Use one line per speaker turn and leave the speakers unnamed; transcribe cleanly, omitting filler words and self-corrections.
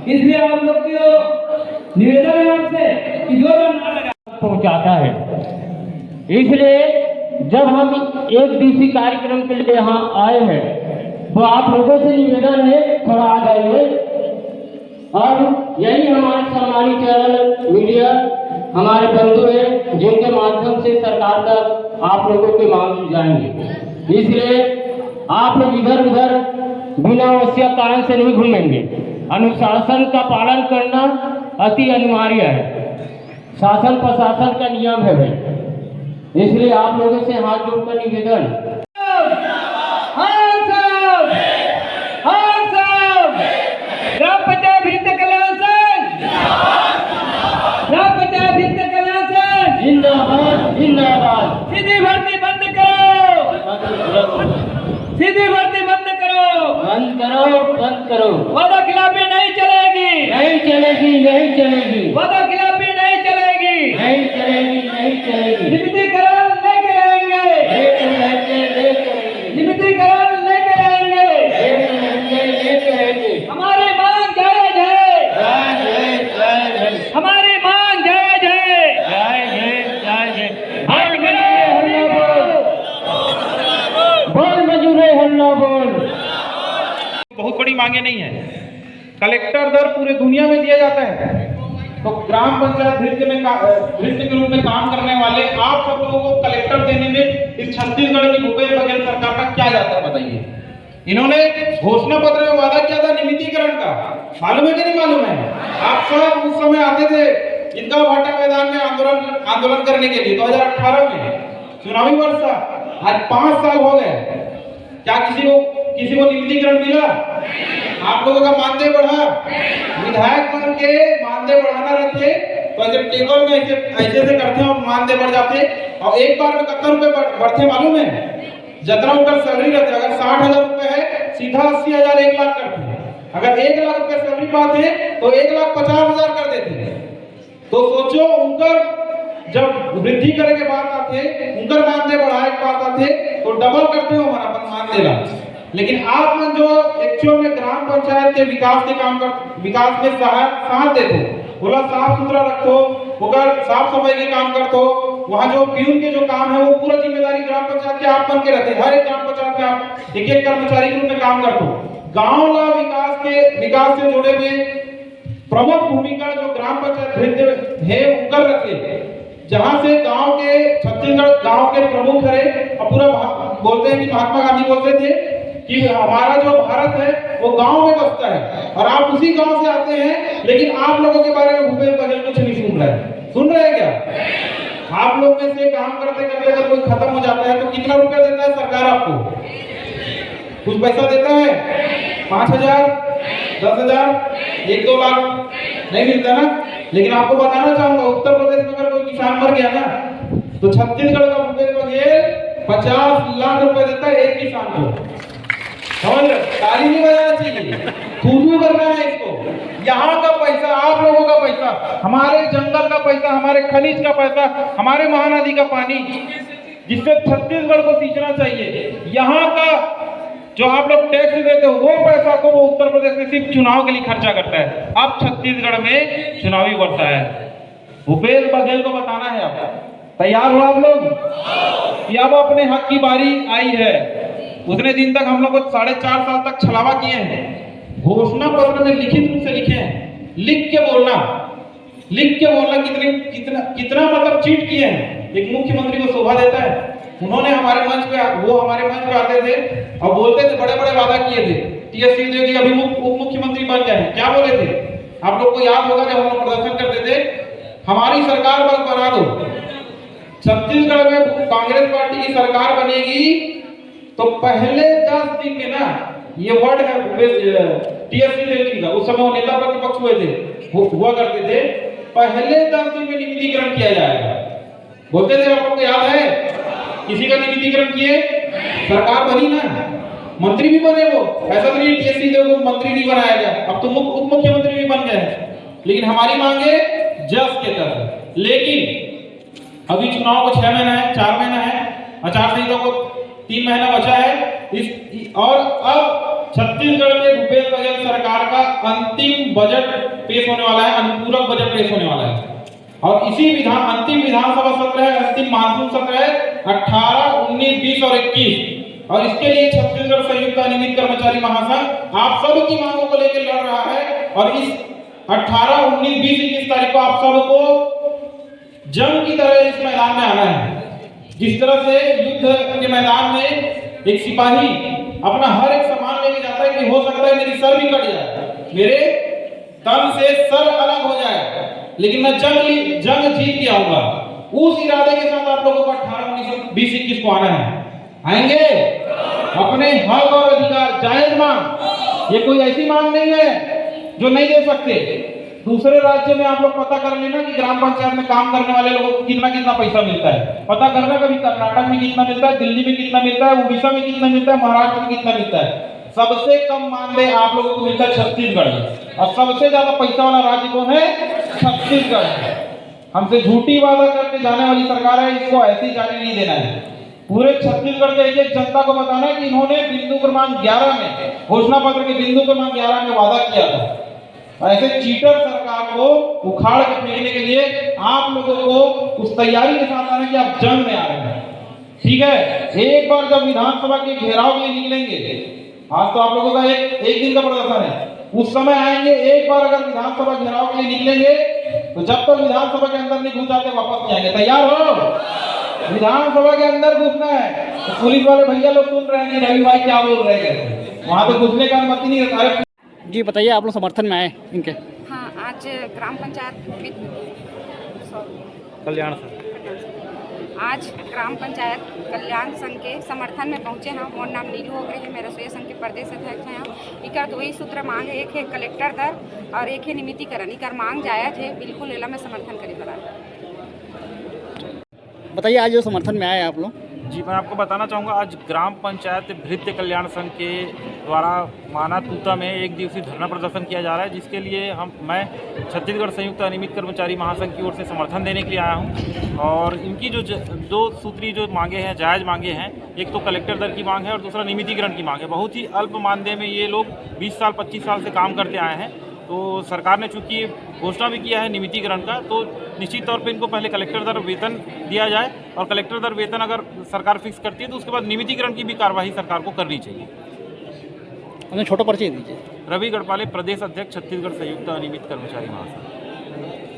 इसलिए आप लोग की निवेदन है आपसे कि जो
पहुंचाता है। इसलिए जब हम एक डीसी कार्यक्रम के लिए यहाँ आए हैं तो आप लोगों से निवेदन है थोड़ा आ जाइए और यही हमारे सम्मानित चैनल मीडिया हमारे बंधु हैं जिनके माध्यम से सरकार तक आप लोगों के मांग जाएंगे। इसलिए आप लोग इधर उधर बिना आवश्यक कारण से नहीं घूमेंगे। अनुशासन का पालन करना अति अनिवार्य है, शासन प्रशासन का नियम है भाई। इसलिए आप लोगों से हाथ जोड़कर निवेदन
ग्राम पंचायत भित्त कल्याण संघ, ग्राम पंचायत भित्त कल्याण संघ
जिंदाबाद जिंदाबाद।
सीधी भर्ती बंद करो, सीधी भर्ती बंद करो,
बंद करो बंद करो।
वादा खिलाफी नहीं चलेगी,
नहीं चलेगी नहीं चलेगी,
वादा खिलाफी नहीं चलेगी,
नहीं चलेगी नहीं चलेगी।
नियमितीकरण लेके रहेंगे,
लेके रहेंगे लेके रहेंगे,
नियमितीकरण लेके रहेंगे,
लेके रहेंगे लेके रहेंगे।
हमारी मांग जायज है,
जय जय जय जय,
हमारी मांग जायज है,
जय जय जय जय। बोल मजूरे हल्ला बोल, बोल मजूरे हल्ला बोल।
बहुत बड़ी मांगे नहीं है। कलेक्टर दर पूरे दुनिया में दिया जाता है, तो ग्राम पंचायत भृत्य के रूप में काम करने वाले आप सब लोगों को कलेक्टर देने में इस छत्तीसगढ़ की भूपेश बघेल सरकार का क्या जाता है बताइए। इन्होंने घोषणा पत्र में वादा किया था नियमितीकरण का, मालूम है कि नहीं मालूम है? आप सब उस समय आते थे ईदगाह भाटा मैदान में आंदोलन करने के लिए 2018 में चुनावी वर्ष था। आज 5 साल हो गए, क्या किसी को नियमितीकरण मिला? आप लोगों का मानदेय बढ़ा? विधायक बन के मानदेय बढ़ाना रहते तो ऐसे टेबल में ऐसे से करते और मानदेय बढ़ जाते, और एक बार में कितना रुपए बढ़ते मालूम है? जितना उनका सैलरी रहता है, अगर 60,000 रुपए है सीधा 80,000 1 लाख करते हैं। अगर 1 लाख रुपए सैलरी पाते हैं तो 1,50,000 कर देते हैं। तो सोचो उनका जब वृद्धि करे के बात आते, उनका मानदेय बढ़ाए के बात आते तो डबल करते हो हमारा अपन मानदेय ला। लेकिन आप मन जो एक्चुअल में ग्राम पंचायत के विकास में साथ देते, बोला साफ सुथरा रखो, अगर साफ सफाई के काम करते हो, वहाँ जो पीयून के जो काम है वो पूरा जिम्मेदारी ग्राम पंचायत के आप बन के रहते। हर एक ग्राम पंचायत में आप एक कर्मचारी के रूप में काम करते हो। गाँव ला विकास से जुड़े हुए प्रमुख भूमिका जो ग्राम पंचायत है वो कर रखे, जहाँ से गांव के छत्तीसगढ़ गांव के प्रमुख है और पूरा बोलते हैं कि महात्मा गांधी बोलते थे कि हमारा जो भारत है वो गांव में बसता है, और आप उसी गांव से आते हैं। लेकिन आप लोगों के बारे में भूपेश बघेल कुछ नहीं सुन रहे हैं क्या? आप लोग में से काम करते करते अगर कोई खत्म हो जाता है तो कितना रुपया देता है सरकार आपको? कुछ पैसा देता है? 5,000, 10,000, 1-2 लाख नहीं मिलता ना। लेकिन आपको बताना चाहूंगा, उत्तर प्रदेश में अगर कोई किसान मर गया ना तो छत्तीसगढ़ का भूपेश बघेल 50 लाख रुपए देता है एक किसान को। समझ रहे? ताली नहीं बजाना चाहिए, थूथू करना है इसको। यहाँ का पैसा, आप लोगों का पैसा, हमारे जंगल का पैसा, हमारे खनिज का पैसा, हमारे महानदी का पानी जिससे छत्तीसगढ़ को सींचना चाहिए, यहाँ का जो आप लोग टैक्स देते हो वो पैसा को वो उत्तर प्रदेश में सिर्फ चुनाव के लिए खर्चा करता है। अब छत्तीसगढ़ में चुनावी वर्ष है, भूपेश बघेल को बताना है। आप तैयार हो आप लोग कि अब अपने हक की बारी आई है? उतने दिन तक हम लोग को 4.5 साल तक छलावा किए हैं, घोषणा पत्र में लिखित रूप से लिखे हैं, लिख के बोलना कितना मतलब चीट किए हैं। एक मुख्यमंत्री को शोभा देता है। उन्होंने हमारे मंच पे आते थे और बोलते थे, बड़े बड़े वादा किए थे, टीएस सिंहदेव जी अभी उप मुख्यमंत्री बन गए। क्या बोले थे? आप लोग को याद होगा जब हम लोग प्रदर्शन करते थे, हमारी सरकार बना दो, छत्तीसगढ़ में कांग्रेस पार्टी की सरकार बनेगी तो पहले 10 दिन में ना, ये वर्ड है टीएस सिंहदेव जी का, उस समय वो नेता प्रतिपक्ष हुआ करते थे, पहले 10 दिन में नियमितीकरण किया जाएगा बोलते थे। आप लोग को याद है? किसी का नियमितीकरण किए? सरकार बनी ना, मंत्री भी बने वो, ऐसा नहीं टीएस सिंहदेव को मंत्री नहीं बनाया गया, अब तो उप मुख्यमंत्री भी बन गए। लेकिन हमारी मांगे जस के तरफ। लेकिन अभी चुनाव को 6 महीना है, 4 महीना है, आचार संहिता को 3 महीना बचा है और अब छत्तीसगढ़ में भूपेश बघेल सरकार का अंतिम बजट पेश होने वाला है, अनुपूरक बजट पेश होने वाला है। और इसी अंतिम विधानसभा सत्र है, अंतिम मानसून सत्र है 18, 19, 20 और 21। और इसके लिए छत्तीसगढ़ संयुक्त अनियमित कर्मचारी महासंघ आप सब की मांगों को लेकर लड़ रहा है। और इस 18, 19, 20, 21 तारीख को आप सबको जंग की तरह इस मैदान में आना है। जिस तरह से युद्ध के मैदान में एक सिपाही अपना हर एक सामान लेके जाता है कि हो सकता है मेरी सर भी कट जाए, मेरे तन से सर अलग हो जाए, लेकिन मैं जंग जीत के आऊंगा। उस इरादे के साथ आप लोगों को 18, 19, 20, 21 को आना है। आएंगे अपने हक और अधिकार जायज मांग, ये कोई ऐसी मांग नहीं है जो नहीं दे सकते। दूसरे राज्य में आप लोग पता कर लेना कि ग्राम पंचायत में काम करने वाले लोगों को कितना कितना पैसा मिलता है। पता करना कभी कर्नाटक में कितना मिलता है, दिल्ली में कितना मिलता है, उड़ीसा में कितना मिलता है, महाराष्ट्र में कितना मिलता है। सबसे कम मानदेय आप लोगों को मिलता है छत्तीसगढ़ में। और सबसे ज्यादा पैसा वाला राज्य कौन है? छत्तीसगढ़ है। हमसे झूठी वादा करके जाने वाली सरकार है, इसको ऐसे ही जाने नहीं देना है। पूरे छत्तीसगढ़ के एक जनता को बताना है कि इन्होंने बिंदु क्रमांक 11 में, घोषणा पत्र के बिंदु क्रमांक 11 में वादा किया था। ऐसे चीटर सरकार को उखाड़ के फेंकने के लिए आप लोगों को उस तैयारी के साथ आना कि आप जंग में आ रहे हैं। ठीक है, एक बार जब विधानसभा के घेराव के लिए निकलेंगे, आज तो आप लोगों का एक दिन का प्रदर्शन है, उस समय आएंगे। एक बार अगर विधानसभा घेराव के लिए निकलेंगे तो जब तक विधानसभा के अंदर नहीं घुस जाते वापस नहीं आएंगे। तैयार हो? विधानसभा के अंदर घुसना है। तो पुलिस वाले भैया लोग सुन रहे हैं रवि भाई क्या बोल रहे हैं, वहां तो घुसने का अनुमति नहीं है।
जी बताइए, आप लोग समर्थन में आए इनके?
हाँ, आज ग्राम पंचायत
कल्याण
आज ग्राम पंचायत कल्याण संघ के समर्थन में पहुंचे हैं। मोर नाम नीलू होगरे है, मैं रसोई संघ के प्रदेश अध्यक्ष हैं। इकर दो ही सूत्र मांग है, एक है कलेक्टर दर और एक है नियमितीकरण। इकर मांग जायज है, बिल्कुल एला में समर्थन करे बना।
बताइए, आज जो समर्थन में आए आप लोग?
जी, मैं आपको बताना चाहूँगा, आज ग्राम पंचायत भृत्य कल्याण संघ के द्वारा माना तूता में एक दिवसीय धरना प्रदर्शन किया जा रहा है, जिसके लिए मैं छत्तीसगढ़ संयुक्त अनियमित कर्मचारी महासंघ की ओर से समर्थन देने के लिए आया हूं। और इनकी जो दो सूत्री जो मांगे हैं, जायज़ मांगे हैं, एक तो कलेक्टर दर की मांग है और दूसरा नियमितीकरण की मांग है। बहुत ही अल्प मानदेय में ये लोग 20 साल 25 साल से काम करते आए हैं। तो सरकार ने चूँकि घोषणा भी किया है नियमितीकरण का, तो निश्चित तौर पे इनको पहले कलेक्टर दर वेतन दिया जाए और कलेक्टर दर वेतन अगर सरकार फिक्स करती है तो उसके बाद नियमितीकरण की भी कार्यवाही सरकार को करनी चाहिए।
हमें छोटा परिचय दीजिए।
रवि गढ़पाले, प्रदेश अध्यक्ष, छत्तीसगढ़ संयुक्त अनियमित कर्मचारी महासंघ।